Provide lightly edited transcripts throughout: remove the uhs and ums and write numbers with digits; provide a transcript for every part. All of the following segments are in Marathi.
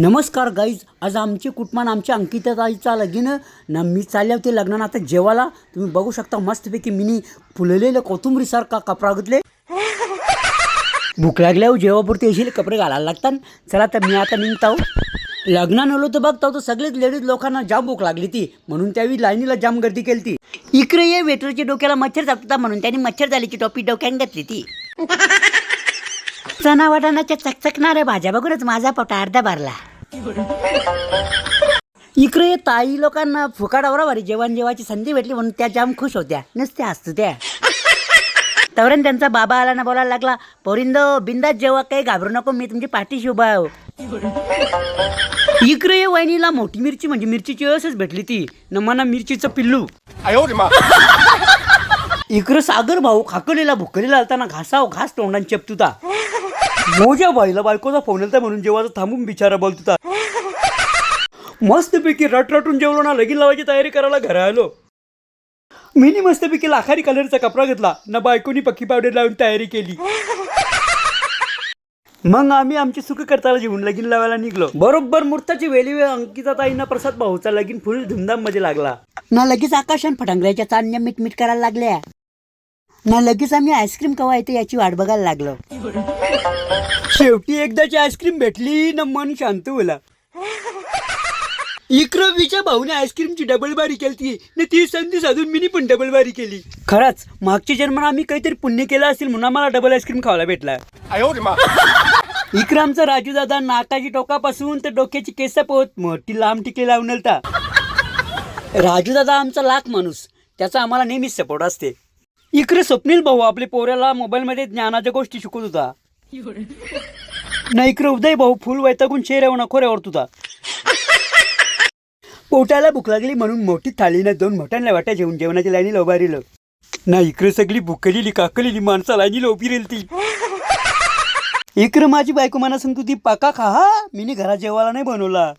नमस्कार गाईज, आज आमचे कुटुंबान आमच्या अंकिताताईचा लगीन ना मी चालले होते लग्नानं. आता जेवायला तुम्ही बघू शकता मस्तपैकी मिनी फुललेले कोथिंबीरसारखा कपडा घेतले. भूक लागल्यावर जेवापुरते येशील कपडे घालायला लागतात. चला तर मी आता निघतो. लग्नानं आलो तर बघता तर सगळेच लेडीज लोकांना जाम भूक लागली ती, म्हणून त्यावेळी लाईनीला जाम गर्दी केली ती. इकडे ये वेटरच्या डोक्याला मच्छर चापता म्हणून त्यांनी मच्छर झालीची टोपी डोक्यात घातली ती. चना वाटाण्याच्या चकचकणाऱ्या भाज्या बघूनच माझा पोट अर्धा भरला. इकडे ताई लोकांना फुकाडावर भारी जेवण जेवायची संधी भेटली म्हणून त्या जाम खुश होत्या, नुसत्या हसत त्या. तवरण त्यांचा बाबा आला ना बोलायला लागला, पोरिंदो बिंदात जेव्हा काही घाबरू नको, मी तुमची पाठीशी उभा आहे. इकडे वहिनीला मोठी मिरची म्हणजे मिरचीची असच भेटली ती न मना मिरचीचं पिल्लू. इकडं सागर भाऊ खाकलेला भुकलेला आलताना घासाव घास तोंडाने चेपतुता. मोठ्या बाईला बायकोचा फोन आलता म्हणून जेव्हा थांबून बिचारा बोलतुता. मस्तपैकी रटरटून जेवलो ना लगीन लावायची तयारी करायला घरा आलो. मीनी मस्तपैकी लाखारी कलरचा कपडा घेतला ना बायकोनी पक्की पावडर लावून तयारी केली. मग आम्ही आमची सुख करताना जेवून लगीन लावायला निघलो. बरोबर मुहूर्ताची वेळी अंकिताताईंना प्रसाद भाऊचा लगीन फुल धुमधाम मध्ये लागला ना. लगेच आकाशान फटांगऱ्याच्या चांदण्या मीठ करायला लागल्या ना. लगेच आम्ही आईस्क्रीम कवा येते याची वाट बघायला लागलो. शेवटी एकदाची आईस्क्रीम भेटली ना मन शांत होला. इक्रवीच्या भाऊने आईस्क्रीमची डबल बारी केली ना. ती संधी साधून मीनी पण डबल बारी केली. खरंच मागच्या जन्माला आम्ही काहीतरी पुण्य केलं असेल म्हणून आम्हाला डबल आईस्क्रीम खायला भेटला. इक्रमचा राजू दादा नाकाची टोकापासून तर डोक्याची केस पोत मोठी लांब टिकली लावून आलता. राजू दादा आमचा लाख माणूस, त्याचा आम्हाला नेहमीच सपोर्ट असते. इकडे स्वप्नील भाऊ आपले पोऱ्याला मोबाईलमध्ये ज्ञानाच्या गोष्टी शिकवत होता ना. इकडे उदय भाऊ फुल वैतागून चेहऱ्यावर नखोऱ्यावर होता. पोटाला भूक लागली म्हणून मोठी थाळीनं 2 मोठ्यांना वाट्या जेवून जेवणाच्या लाईनीला उभा राहिलं ना. इकडे सगळी भुकलेली काकलेली माणसं लाईनीला उभी राहिली ती. इकडे माझी बायको मला सांगतो ती पाका खा हा, मीनी घरात जेवायला नाही बनवला.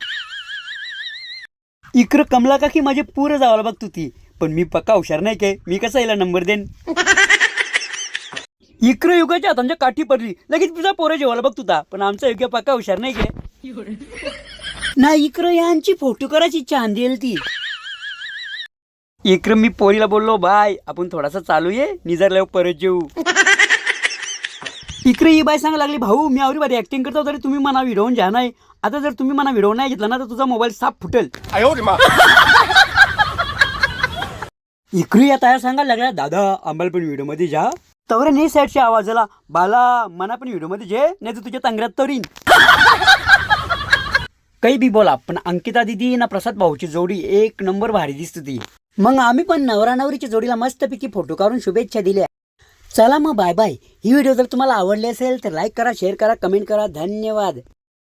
इकडे कमला काकी माझे पुरं जावाला बघतो ती, पण मी पक्का हुशार नाही काय, मी कसा याला नंबर देन. इकडे युगाच्या हातांच्या काठी पडली लगेच तुझा पोरं जेवायला बघतो ता, पण आमचा युग पक्का हुशार नाही काय ना. इकडे यांची फोटो करायची इच्छा आणली ती. इकडे मी पोरीला बोललो बाय आपण थोडासा चालू ये निजरल्यावर परत जेऊ. इकडे ही बाय सांगा लागली भाऊ मी आवरी भारी ऍक्टिंग करतो तरी तुम्ही मना व्हिडिओ घ्या नाही. आता जर तुम्ही मना व्हिडिओ नाही घेतला ना तर तुझा मोबाईल साफ फुटेल. इकडे या तयार सांगायला लागल्या दादा आम्हाला पण व्हिडिओ मध्ये जा. तवरे नाही साईडच्या आवाजाला बाला मना पण व्हिडिओ मध्ये जे नाही तर तुझ्या तंगरात तरीन. काही बी बोला पण अंकिता दिदी ना प्रसाद भाऊची जोडी एक नंबर भारी दिसत ती. मग आम्ही पण नवरा नवरीच्या जोडीला मस्तपैकी फोटो काढून शुभेच्छा दिल्या. चला मग बाय बाय. ही व्हिडिओ जर तुम्हाला आवडली असेल तर लाईक करा, शेअर करा, कमेंट करा. धन्यवाद.